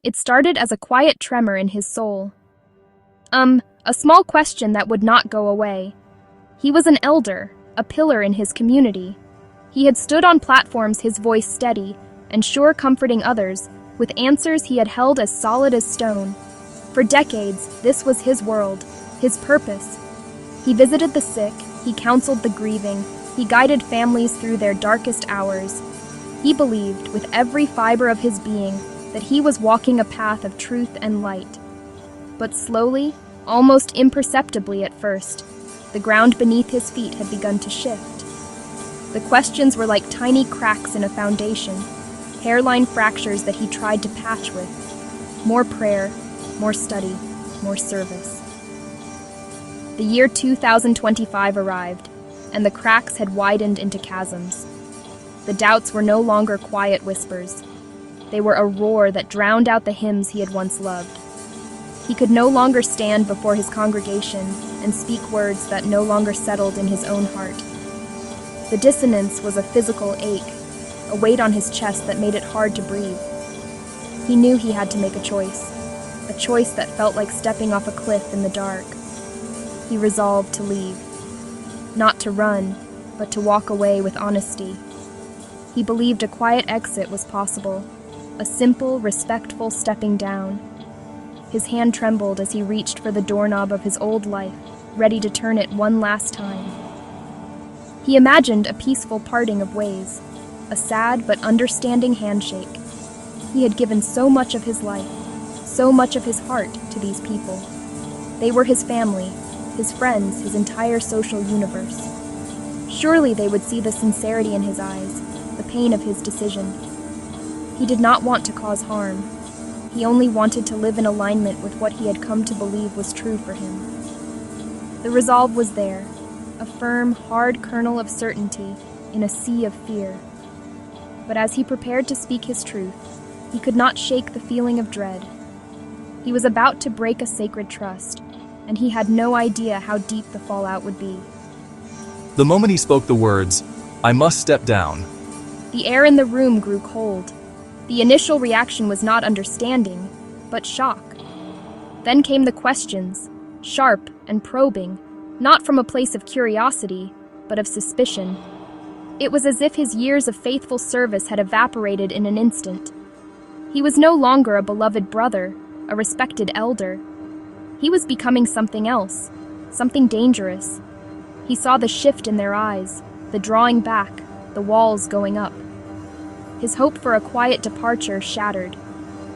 It started as a quiet tremor in his soul. A small question that would not go away. He was an elder, a pillar in his community. He had stood on platforms, his voice steady and sure, comforting others with answers he had held as solid as stone. For decades, this was his world, his purpose. He visited the sick, he counseled the grieving, he guided families through their darkest hours. He believed, with every fiber of his being, that he was walking a path of truth and light. But slowly, almost imperceptibly at first, the ground beneath his feet had begun to shift. The questions were like tiny cracks in a foundation, hairline fractures that he tried to patch with. More prayer, more study, more service. The year 2025 arrived, and the cracks had widened into chasms. The doubts were no longer quiet whispers. They were a roar that drowned out the hymns he had once loved. He could no longer stand before his congregation and speak words that no longer settled in his own heart. The dissonance was a physical ache, a weight on his chest that made it hard to breathe. He knew he had to make a choice that felt like stepping off a cliff in the dark. He resolved to leave. Not to run, but to walk away with honesty. He believed a quiet exit was possible, a simple, respectful stepping down. His hand trembled as he reached for the doorknob of his old life, ready to turn it one last time. He imagined a peaceful parting of ways, a sad but understanding handshake. He had given so much of his life, so much of his heart to these people. They were his family, his friends, his entire social universe. Surely they would see the sincerity in his eyes, the pain of his decision. He did not want to cause harm. He only wanted to live in alignment with what he had come to believe was true for him. The resolve was there, a firm, hard kernel of certainty in a sea of fear. But as he prepared to speak his truth, he could not shake the feeling of dread. He was about to break a sacred trust, and he had no idea how deep the fallout would be. The moment he spoke the words, "I must step down," the air in the room grew cold. The initial reaction was not understanding, but shock. Then came the questions, sharp and probing, not from a place of curiosity, but of suspicion. It was as if his years of faithful service had evaporated in an instant. He was no longer a beloved brother, a respected elder. He was becoming something else, something dangerous. He saw the shift in their eyes, the drawing back, the walls going up. His hope for a quiet departure shattered.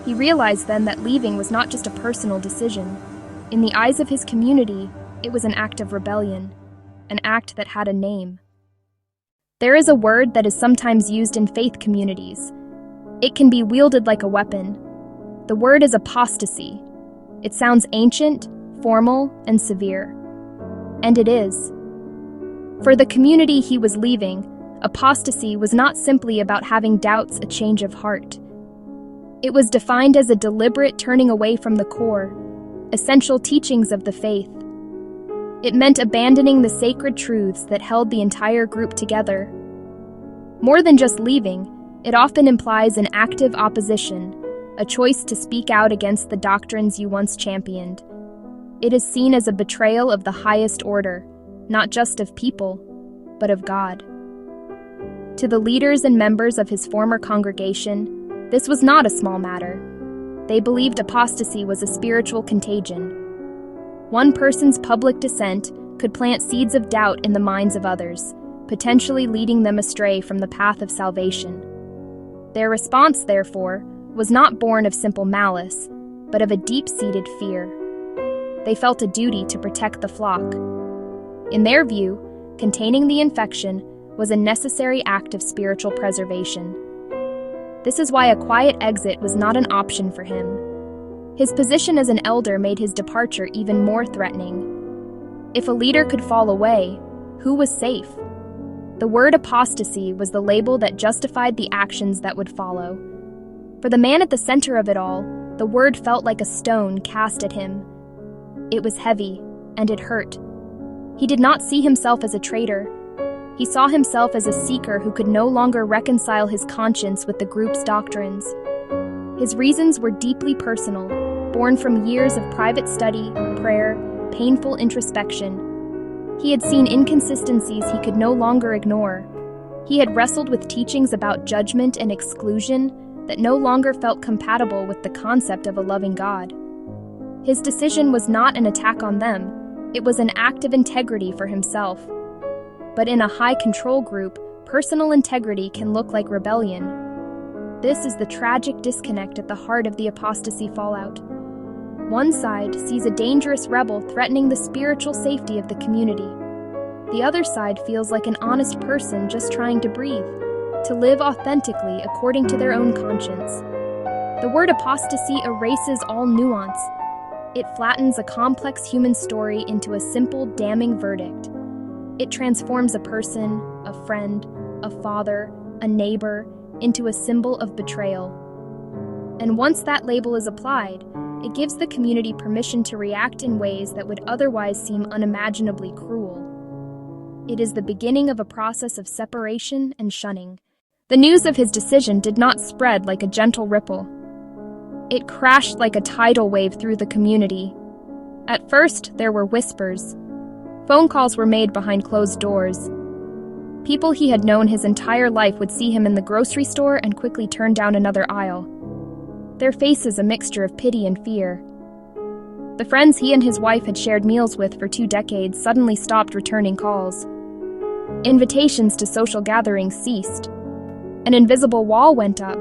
He realized then that leaving was not just a personal decision. In the eyes of his community, it was an act of rebellion, an act that had a name. There is a word that is sometimes used in faith communities. It can be wielded like a weapon. The word is apostasy. It sounds ancient, formal, and severe. And it is. For the community he was leaving, apostasy was not simply about having doubts, a change of heart. It was defined as a deliberate turning away from the core, essential teachings of the faith. It meant abandoning the sacred truths that held the entire group together. More than just leaving, it often implies an active opposition, a choice to speak out against the doctrines you once championed. It is seen as a betrayal of the highest order, not just of people, but of God. To the leaders and members of his former congregation, this was not a small matter. They believed apostasy was a spiritual contagion. One person's public dissent could plant seeds of doubt in the minds of others, potentially leading them astray from the path of salvation. Their response, therefore, was not born of simple malice, but of a deep-seated fear. They felt a duty to protect the flock. In their view, containing the infection was a necessary act of spiritual preservation. This is why a quiet exit was not an option for him. His position as an elder made his departure even more threatening. If a leader could fall away, who was safe? The word apostasy was the label that justified the actions that would follow. For the man at the center of it all, the word felt like a stone cast at him. It was heavy, and it hurt. He did not see himself as a traitor. He saw himself as a seeker who could no longer reconcile his conscience with the group's doctrines. His reasons were deeply personal, born from years of private study, prayer, painful introspection. He had seen inconsistencies he could no longer ignore. He had wrestled with teachings about judgment and exclusion that no longer felt compatible with the concept of a loving God. His decision was not an attack on them, it was an act of integrity for himself. But in a high-control group, personal integrity can look like rebellion. This is the tragic disconnect at the heart of the apostasy fallout. One side sees a dangerous rebel threatening the spiritual safety of the community. The other side feels like an honest person just trying to breathe, to live authentically according to their own conscience. The word apostasy erases all nuance. It flattens a complex human story into a simple, damning verdict. It transforms a person, a friend, a father, a neighbor, into a symbol of betrayal. And once that label is applied, it gives the community permission to react in ways that would otherwise seem unimaginably cruel. It is the beginning of a process of separation and shunning. The news of his decision did not spread like a gentle ripple. It crashed like a tidal wave through the community. At first, there were whispers. Phone calls were made behind closed doors. People he had known his entire life would see him in the grocery store and quickly turn down another aisle. Their faces a mixture of pity and fear. The friends he and his wife had shared meals with for 2 decades suddenly stopped returning calls. Invitations to social gatherings ceased. An invisible wall went up,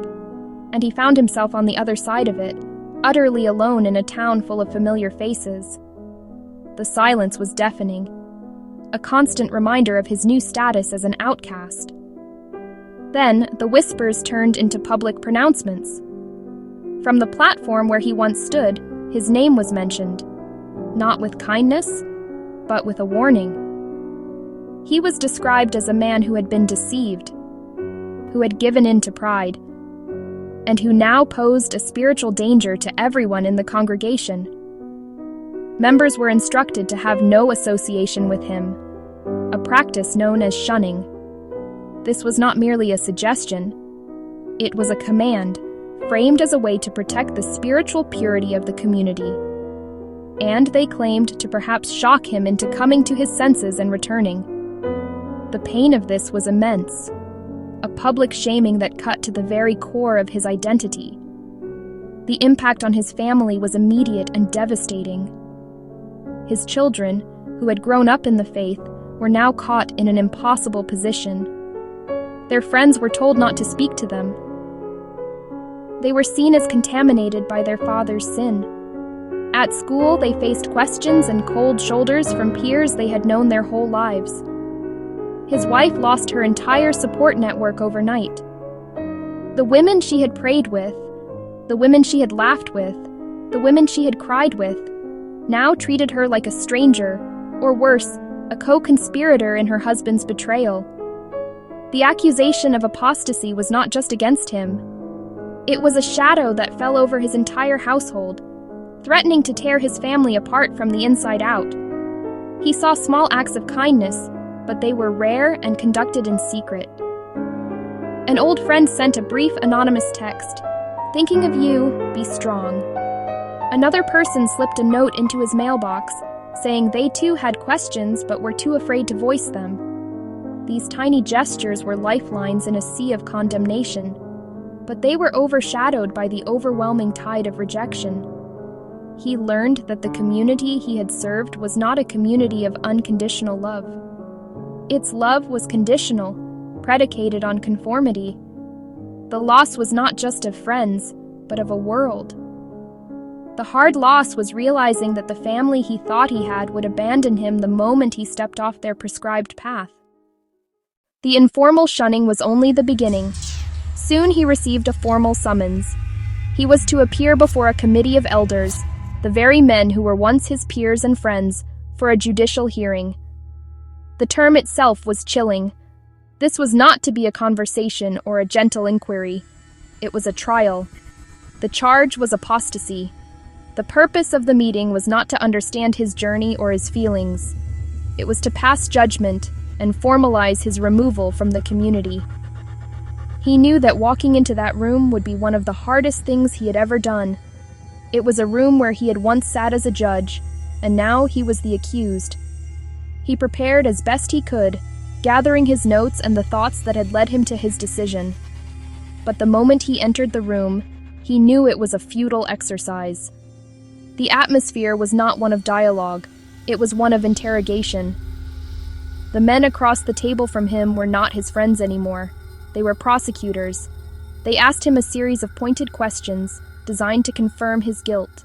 and he found himself on the other side of it, utterly alone in a town full of familiar faces. The silence was deafening, a constant reminder of his new status as an outcast. Then, the whispers turned into public pronouncements. From the platform where he once stood, his name was mentioned, not with kindness, but with a warning. He was described as a man who had been deceived, who had given in to pride, and who now posed a spiritual danger to everyone in the congregation. Members were instructed to have no association with him, a practice known as shunning. This was not merely a suggestion, it was a command, framed as a way to protect the spiritual purity of the community. And they claimed to perhaps shock him into coming to his senses and returning. The pain of this was immense, a public shaming that cut to the very core of his identity. The impact on his family was immediate and devastating. His children, who had grown up in the faith, were now caught in an impossible position. Their friends were told not to speak to them. They were seen as contaminated by their father's sin. At school, they faced questions and cold shoulders from peers they had known their whole lives. His wife lost her entire support network overnight. The women she had prayed with, the women she had laughed with, the women she had cried with, now treated her like a stranger, or worse, a co-conspirator in her husband's betrayal. The accusation of apostasy was not just against him. It was a shadow that fell over his entire household, threatening to tear his family apart from the inside out. He saw small acts of kindness, but they were rare and conducted in secret. An old friend sent a brief anonymous text, "Thinking of you, be strong." Another person slipped a note into his mailbox, saying they too had questions but were too afraid to voice them. These tiny gestures were lifelines in a sea of condemnation, but they were overshadowed by the overwhelming tide of rejection. He learned that the community he had served was not a community of unconditional love. Its love was conditional, predicated on conformity. The loss was not just of friends, but of a world. The hard loss was realizing that the family he thought he had would abandon him the moment he stepped off their prescribed path. The informal shunning was only the beginning. Soon he received a formal summons. He was to appear before a committee of elders, the very men who were once his peers and friends, for a judicial hearing. The term itself was chilling. This was not to be a conversation or a gentle inquiry. It was a trial. The charge was apostasy. The purpose of the meeting was not to understand his journey or his feelings. It was to pass judgment and formalize his removal from the community. He knew that walking into that room would be one of the hardest things he had ever done. It was a room where he had once sat as a judge, and now he was the accused. He prepared as best he could, gathering his notes and the thoughts that had led him to his decision. But the moment he entered the room, he knew it was a futile exercise. The atmosphere was not one of dialogue, it was one of interrogation. The men across the table from him were not his friends anymore. They were prosecutors. They asked him a series of pointed questions designed to confirm his guilt.